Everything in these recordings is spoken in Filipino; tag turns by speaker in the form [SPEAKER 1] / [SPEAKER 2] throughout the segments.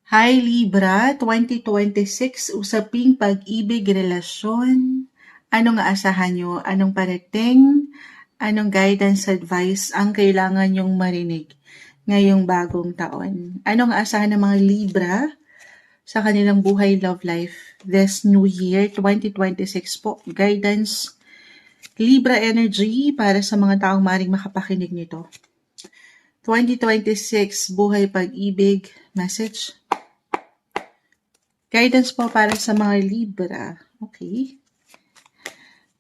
[SPEAKER 1] Hi Libra, 2026, usaping pag-ibig, relasyon. Anong aasahan nyo? Anong parating? Anong guidance, advice ang kailangan nyong marinig ngayong bagong taon? Anong aasahan ng mga Libra sa kanilang buhay, love life this new year, 2026 po? Guidance, Libra energy para sa mga taong maring makapakinig nito. 2026, buhay, pag-ibig, message. Guidance po para sa mga Libra. Okay.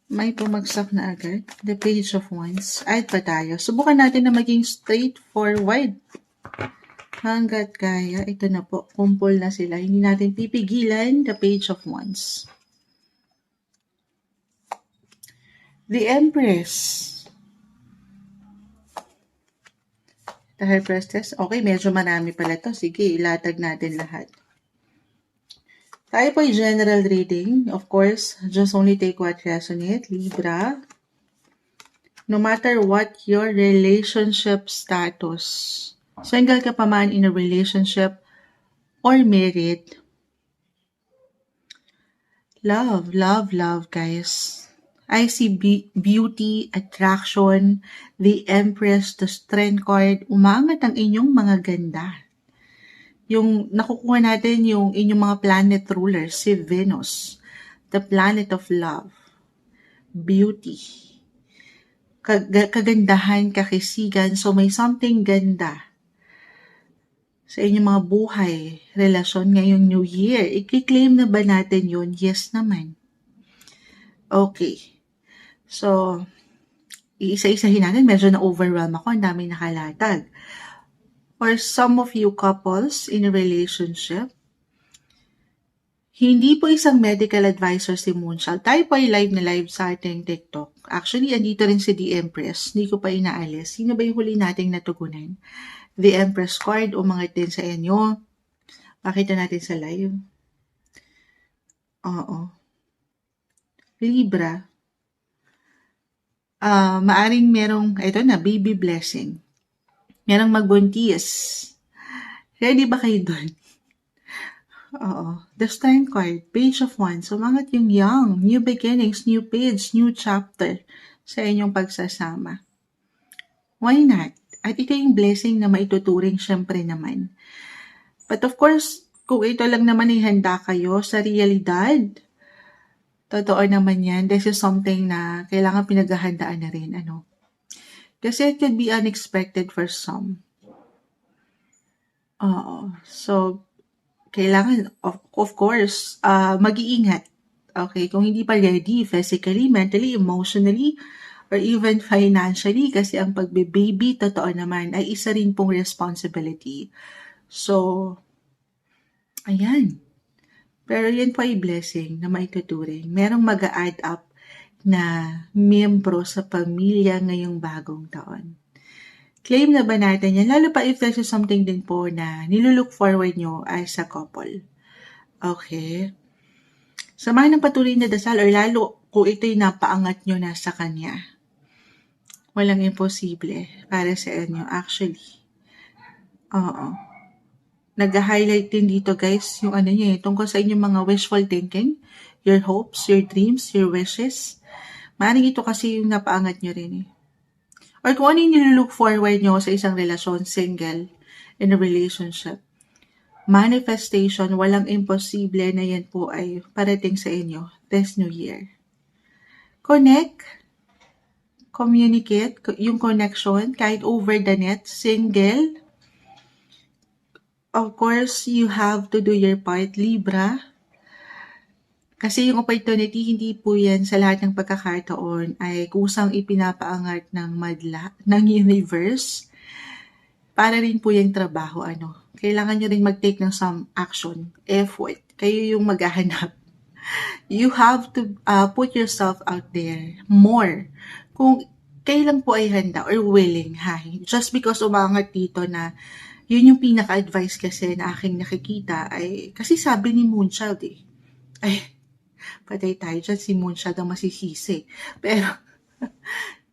[SPEAKER 1] May pumagsak na agad. The Page of Wands. Add pa tayo. Subukan natin na maging straightforward. Hanggat kaya, ito na po. Kumpol na sila. Hindi natin pipigilan. The Page of Wands. The Empress. The High Priestess. Okay, medyo marami pala to. Sige, ilatag natin lahat. Tayo po ay general reading. Of course, just only take what resonates. Libra. No matter what your relationship status, single ka pa man in a relationship or married, love, guys. I see beauty, attraction, the Empress, the Strength card. Umangat ang inyong mga ganda. Yung nakukuha natin yung inyong mga planet rulers, si Venus, the planet of love, beauty, kagandahan, kakisigan. So may something ganda sa inyong mga buhay, relasyon ngayong New Year. I-claim na ba natin yun? Yes naman. Okay. So, iisa-isahin natin. Medyo na-overwhelm ako. Ang dami nakalatag. For some of you couples in a relationship, hindi po isang medical advisor si Moonshot. Tayo po ay live na live sa ating TikTok. Actually, andito rin si The Empress. Hindi ko pa inaalis. Sino ba yung huli nating natugunan? The Empress card, umangat din sa inyo. Pakita natin sa live. Oo. Libra. Maaring merong, ito na, baby blessing. Merong magbuntis. Ready ba kayo doon? Oo. The Strength card, Page of Wands. Umangat yung young, new beginnings, new page, new chapter sa inyong pagsasama. Why not? At ito yung blessing na maituturing syempre naman. But of course, kung ito lang naman ay handa kayo sa realidad, totoo naman yan. This is something na kailangan pinaghahandaan na rin. Kasi it could be unexpected for some. So, kailangan, of course, mag-iingat. Okay, kung hindi pa ready, physically, mentally, emotionally, or even financially, kasi ang pagbe-baby, totoo naman, ay isa rin pong responsibility. So, ayan. Pero yan po ay blessing na maituturing. Merong mag-a-add up na miyembro sa pamilya ngayong bagong taon. Claim na ba natin yan? Lalo pa if there's something din po na nilulook forward nyo as a couple. Okay. Samahan ng patuloy na dasal or lalo kung ito'y napaangat nyo na sa kanya. Walang imposible para sa inyo actually. Oo. Nag-highlight din dito guys yung tungkol sa inyong mga wishful thinking, your hopes, your dreams, your wishes. Maaaring ito kasi yung napaangat nyo rin Or kung ano yung nilook forward nyo sa isang relasyon, single, in a relationship. Manifestation, walang imposible na yan po ay parating sa inyo this new year. Connect, communicate, yung connection, kahit over the net, single. Of course, you have to do your part, Libra. Kasi yung opportunity, hindi po yan sa lahat ng pagkakataon ay kusang ipinapaangat ng madla, ng universe. Para rin po yung trabaho, Kailangan nyo rin mag-take ng some action, effort. Kayo yung maghahanap. You have to put yourself out there more. Kung kailan po ay handa or willing, just because umangat dito na yun yung pinaka-advice kasi na aking nakikita ay, kasi sabi ni Moonchild patay tayo dyan, si Moonchild ang masisisi. Pero,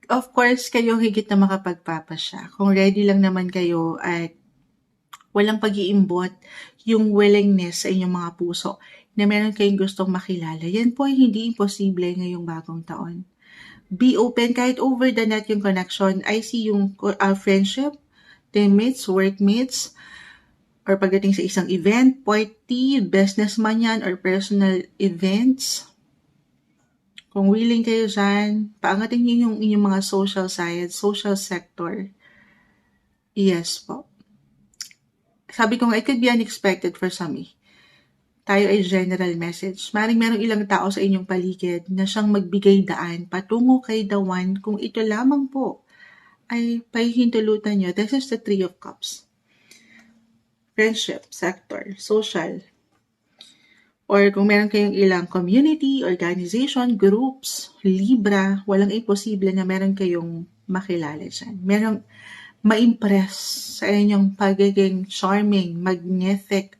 [SPEAKER 1] of course, kayo higit na makapagpapasya. Kung ready lang naman kayo at walang pag-iimbot, yung willingness sa inyong mga puso na meron kayong gustong makilala. Yan po ay hindi imposible ngayong bagong taon. Be open kahit over the net yung connection. I see yung friendship, teammates, workmates, or pagdating sa isang event, party, business man yan, or personal events. Kung willing kayo dyan, paangatin niyo yung inyong mga social side, social sector. Yes po. Sabi ko nga, it could be unexpected for some eh. Tayo ay general message. Maring merong ilang tao sa inyong paligid na siyang magbigay daan patungo kay the one kung ito lamang po ay pahihintulutan nyo. This is the Three of Cups. Friendship, sector, social. Or kung meron kayong ilang community, organization, groups, Libra, walang imposible na meron kayong makilala dyan. Merong ma-impress sa inyong pagiging charming, magnetic,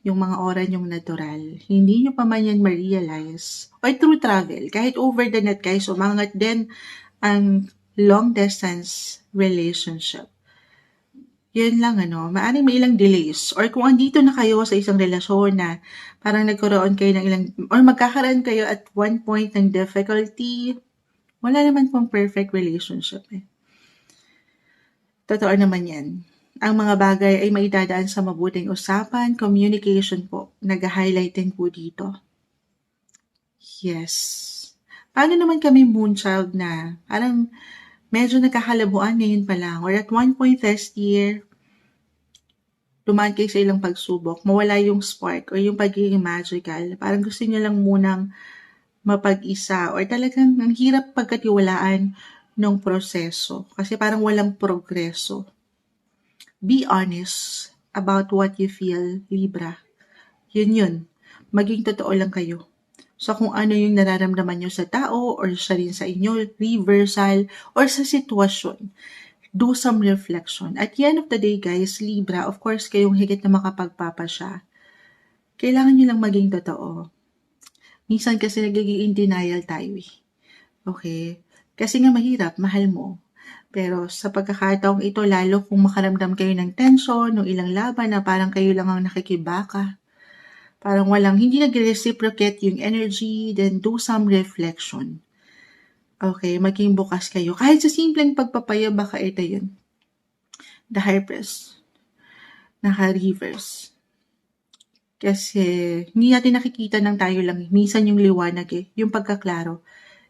[SPEAKER 1] yung mga oras yung natural. Hindi nyo pa man yan ma-realize. Or through travel, kahit over the net guys, umangat din ang long distance relationship. Yun lang maaring may ilang delays. Or kung andito na kayo sa isang relasyon na parang nagkaroon kayo ng ilang, or magkakaroon kayo at one point ng difficulty, wala naman pong perfect relationship eh. Totoo naman yan. Ang mga bagay ay maidadaan sa mabuting usapan, communication po. Nag-highlight din po dito. Yes. Paano naman kami moonchild na parang medyo nagkakalabuan ngayon pa lang, or at one point this year, dumaan kayo sa ilang pagsubok, mawala yung spark or yung pagiging magical. Parang gusto niyo lang munang mapag-isa or talagang ang hirap pagkatiwalaan ng proseso kasi parang walang progreso. Be honest about what you feel, Libra. Yun. Maging totoo lang kayo. So kung ano yung nararamdaman nyo sa tao or siya rin sa inyo, reversal, or sa sitwasyon, do some reflection. At the end of the day, guys, Libra, of course, kayong higit na makapagpapasya. Kailangan nyo lang maging totoo. Minsan kasi nagiging in denial tayo eh. Okay? Kasi nga mahirap, mahal mo. Pero sa pagkakataong ito, lalo kung makaramdam kayo ng tension, ng ilang laban na parang kayo lang ang nakikibaka, parang hindi nag-reciprocate yung energy, then do some reflection. Okay, maging bukas kayo. Kahit sa simpleng pagpapaya, baka ito yun. The High Priest. Naka-reverse. Kasi hindi natin nakikita ng tayo lang. Minsan yung liwanag yung pagkaklaro.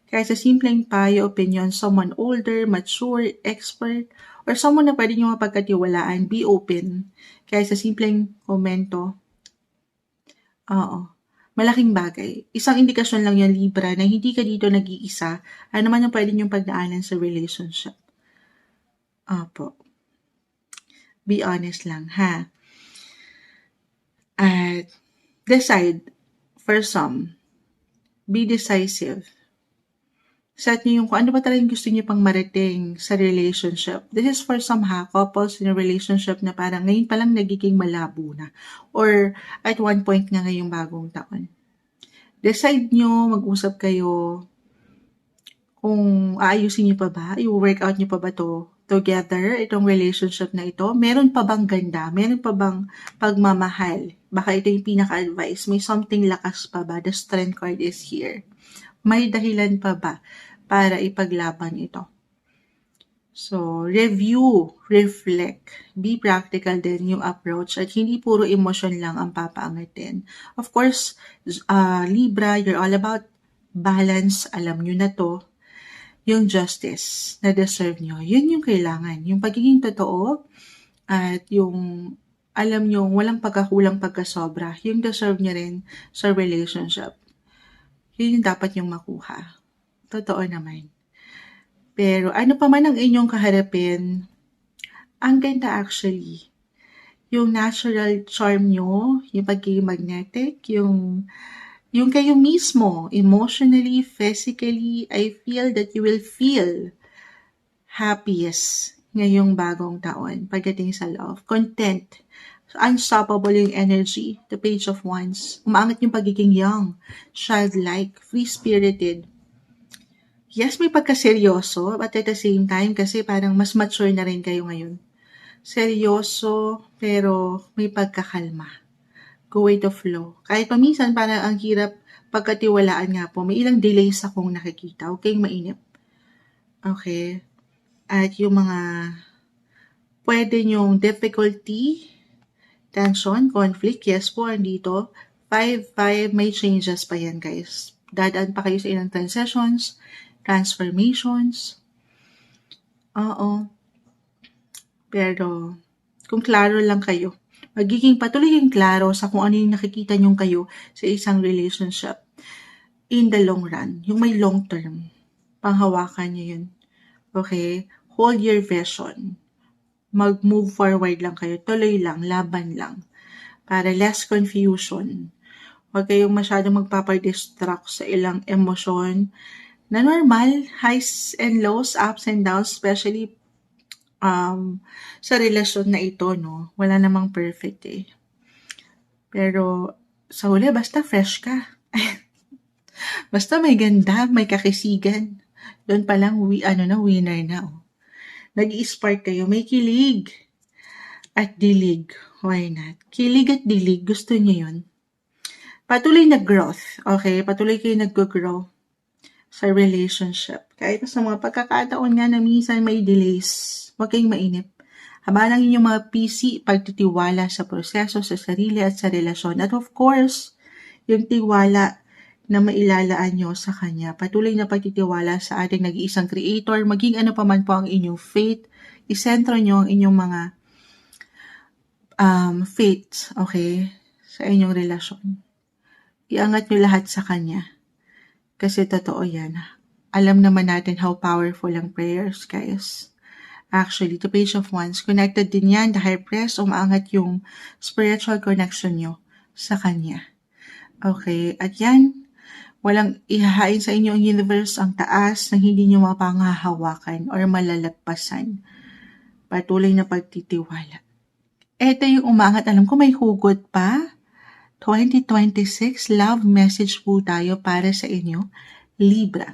[SPEAKER 1] Kaya sa simpleng payo, opinion, someone older, mature, expert, or someone na pwede nyo mapagkatiwalaan, be open. Kaya sa simpleng komento, malaking bagay. Isang indikasyon lang yan, Libra, na hindi ka dito nag-iisa. Ano naman yung pwede nyong pagdaanan sa relationship. Opo. Be honest lang, ha? At decide for some. Be decisive. Set niyo yung kung ano ba talagang gusto niyo pang marating sa relationship. This is for some couples in a relationship na parang ngayon pa lang nagiging malabo na. Or at one point nga ngayong bagong taon. Decide nyo, mag-usap kayo kung aayusin niyo pa ba, i-work out niyo pa ba to together, itong relationship na ito. Meron pa bang ganda? Meron pa bang pagmamahal? Baka ito yung pinaka-advice. May something lakas pa ba? The strength card is here. May dahilan pa ba para ipaglaban ito? So, review, reflect, be practical din yung approach at hindi puro emotion lang ang papaangitin. Of course, Libra, you're all about balance. Alam nyo na to. Yung justice na deserve nyo, yun yung kailangan. Yung pagiging totoo at yung alam nyo, walang pagkakulang pagkasobra, yung deserve nyo rin sa relationship. Yun yung dapat yung makuha. Totoo naman. Pero ano pa man ang inyong kaharapin, ang ganda actually. Yung natural charm nyo, yung pagiging magnetic, yung kayo mismo, emotionally, physically, I feel that you will feel happiest ngayong bagong taon pagdating sa love. Content. Unstoppable yung energy, the Page of Wands. Umaangat yung pagiging young, childlike, free-spirited. Yes, may pagkaseryoso, but at the same time, kasi parang mas mature na rin kayo ngayon. seryoso, pero may pagkakalma. Go with the flow. Kahit paminsan parang ang hirap pagkatiwalaan nga po, may ilang delays akong nakikita. Huwag kayong mainip. Okay? At yung mga pwede nyong difficulty, tension, conflict, yes po, andito. 5-5, may changes pa yan, guys. Dadaan pa kayo sa ilang transitions, transformations. Oo. Pero, kung klaro lang kayo, magiging patuloy yung klaro sa kung ano yung nakikita nyong kayo sa isang relationship in the long run. Yung may long term. Panghawakan nyo yun. Okay? Hold your vision. Mag-move forward lang kayo. Tuloy lang, laban lang. Para less confusion. Huwag kayong masyadong magpapadistract sa ilang emosyon na normal, highs and lows, ups and downs, especially sa relasyon na ito, no? Wala namang perfect eh. Pero sa huli, basta fresh ka. Basta may ganda, may kakisigan. Doon pa lang, winner na. Oh. Nag-i-spark kayo, may kilig at dilig. Why not? Kilig at dilig, gusto niyo yun? Patuloy na growth, okay? Patuloy kayo nag-grow sa relationship. Kahit sa mga pagkakataon nga na minsan may delays, huwag kayong mainip. Haba lang inyong mga PC, pagtitiwala sa proseso, sa sarili at sa relasyon. At of course, yung tiwala na mailalaan nyo sa Kanya. Patuloy na pagtitiwala sa ating nag-iisang Creator. Maging ano pa man po ang inyong faith, isentro nyo ang inyong mga faith, okay, sa inyong relasyon. Iangat nyo lahat sa Kanya. Kasi totoo yan. Alam naman natin how powerful ang prayers, guys. Actually, the Page of Wands, connected din yan, the High Priest, umaangat yung spiritual connection nyo sa Kanya. Okay, at yan, walang ihahain sa inyo ang universe, ang taas, na hindi nyo mapanghahawakan or malalagpasan. Patuloy na pagtitiwala. Ito yung umangat, alam ko may hugot pa. 2026, love message po tayo para sa inyo, Libra.